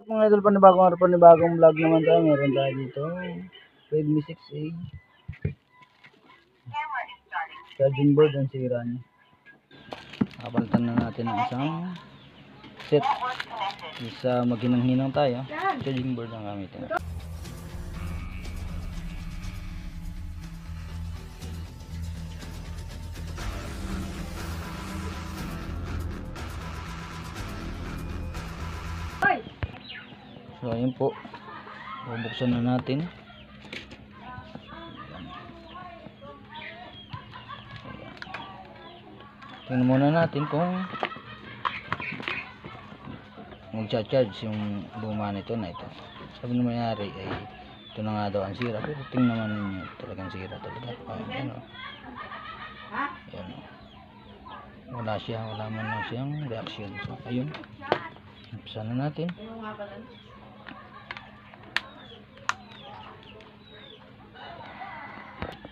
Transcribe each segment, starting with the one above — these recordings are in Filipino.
Mga idol, panibagong vlog naman tayo. Meron tayo dito Redmi 6A. Charging board ang sira niya. Kapalitan na natin ang isang set. Isa maghinang-hinang tayo. Charging board ang gamitin. So ayun po, bubuksan na natin. Tingnan muna natin kung magcha-charge yung luma nito na ito. Sabi na mayari ay ito na nga daw ang sira, pero tingnan naman ninyo, talagang sira talaga. Ayan o. Ayan o. Wala man lang siyang reaction. So ayun, umpisa na natin.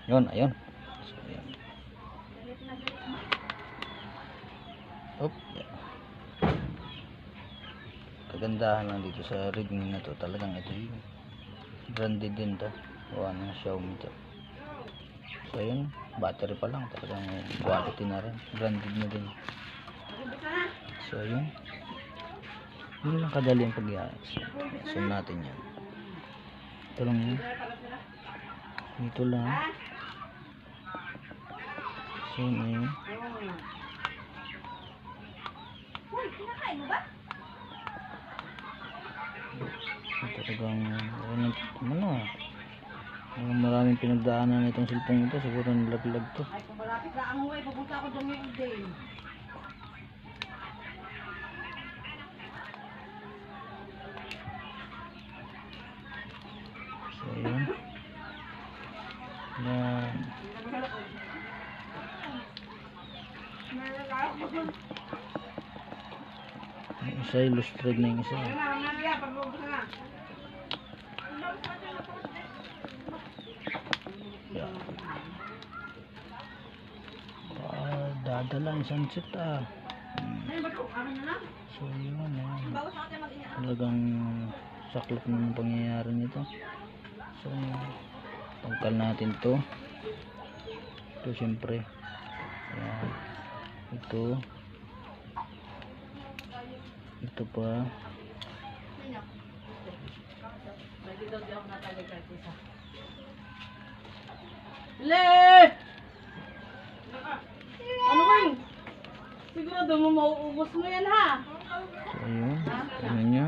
Ayun. So, ayan. Kagandahan lang dito sa Redmi na to, talagang ito yung branded din to. Gawa ng Xiaomi to. So ayun, battery pa lang, talagang quality na rin, branded na din. So ayun, yun lang kadali ang pag-iayos. So natin yan. Ito lang yun. Ito lang. So yun. Talagang maraming pinagdaanan itong cellphone ito, siguro nilaglag to. So yun. Yung isa illustrated na yung isa. Dadala ang sunset So yun talagang saklap na ng pangyayari nito. So tangkal natin to. Ito syempre ito pa. Ano ba yun? Sigurado mo mauubos mo yan ha? So ayun, tingnan nyo.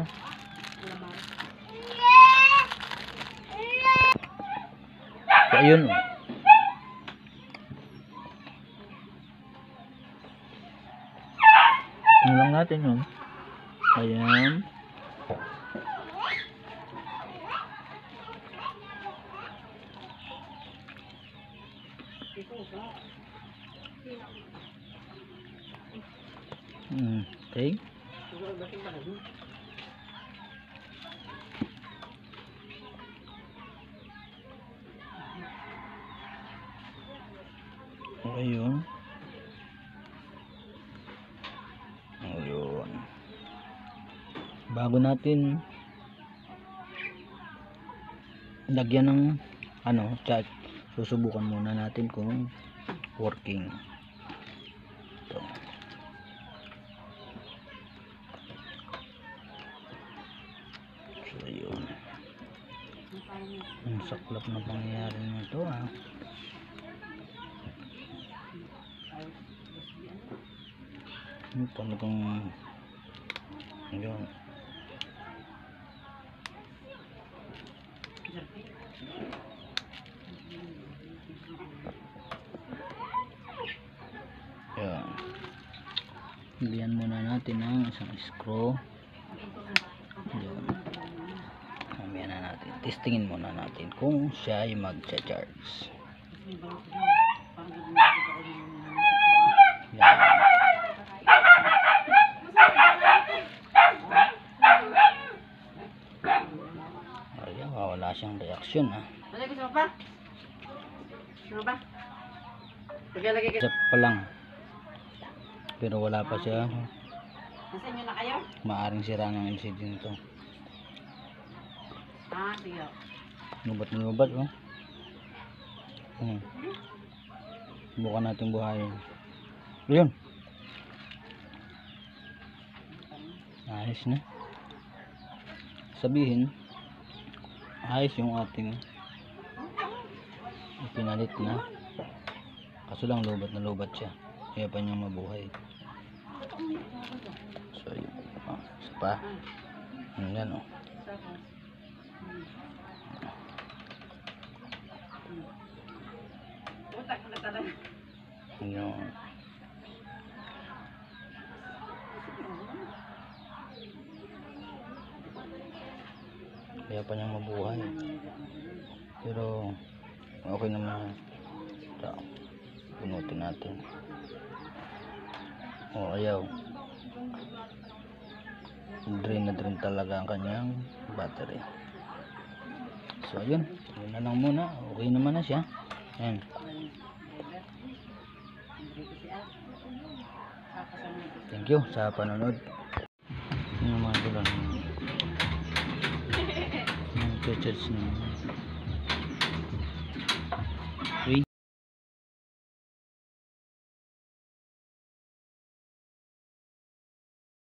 So ayun. Tingnan lang natin yun. Ayan. Okay. Ayun. Bago natin lagyan ng chat, susubukan muna natin kung working. Ito. So ayun, ang saklap na pangyayari nito talagang yun. Yan. Hilihan muna natin ang isang screw. Yan. Mamaya na natin. Testingin muna natin kung siya ay mag-charge. Yan. Ayan, wala siyang reaction Gusto pa? Gusto pa? Chap pa lang. Pero wala pa siya. Nasa inyo na kayo? Maaring sira ng LCD nito. Sige. Nubat na nubat, oh. Bukan natin buhayin. Ayun. Ayos na. Sabihin, ayos yung ating pinalit na. Kaso lang lubat na lubat siya. Kaya pa niyang mabuhay. So, yun. Isa pa. Yan, oh. Yun. Kaya pa niyang mabuhay. Pero okay naman. Ito, punutin natin. O ayaw. Drain na drain talaga ang kanyang battery. So ayun, yun na lang muna. Okay naman na siya. Ayan. Thank you sa panonood. Yung mga dulan. Yung charge na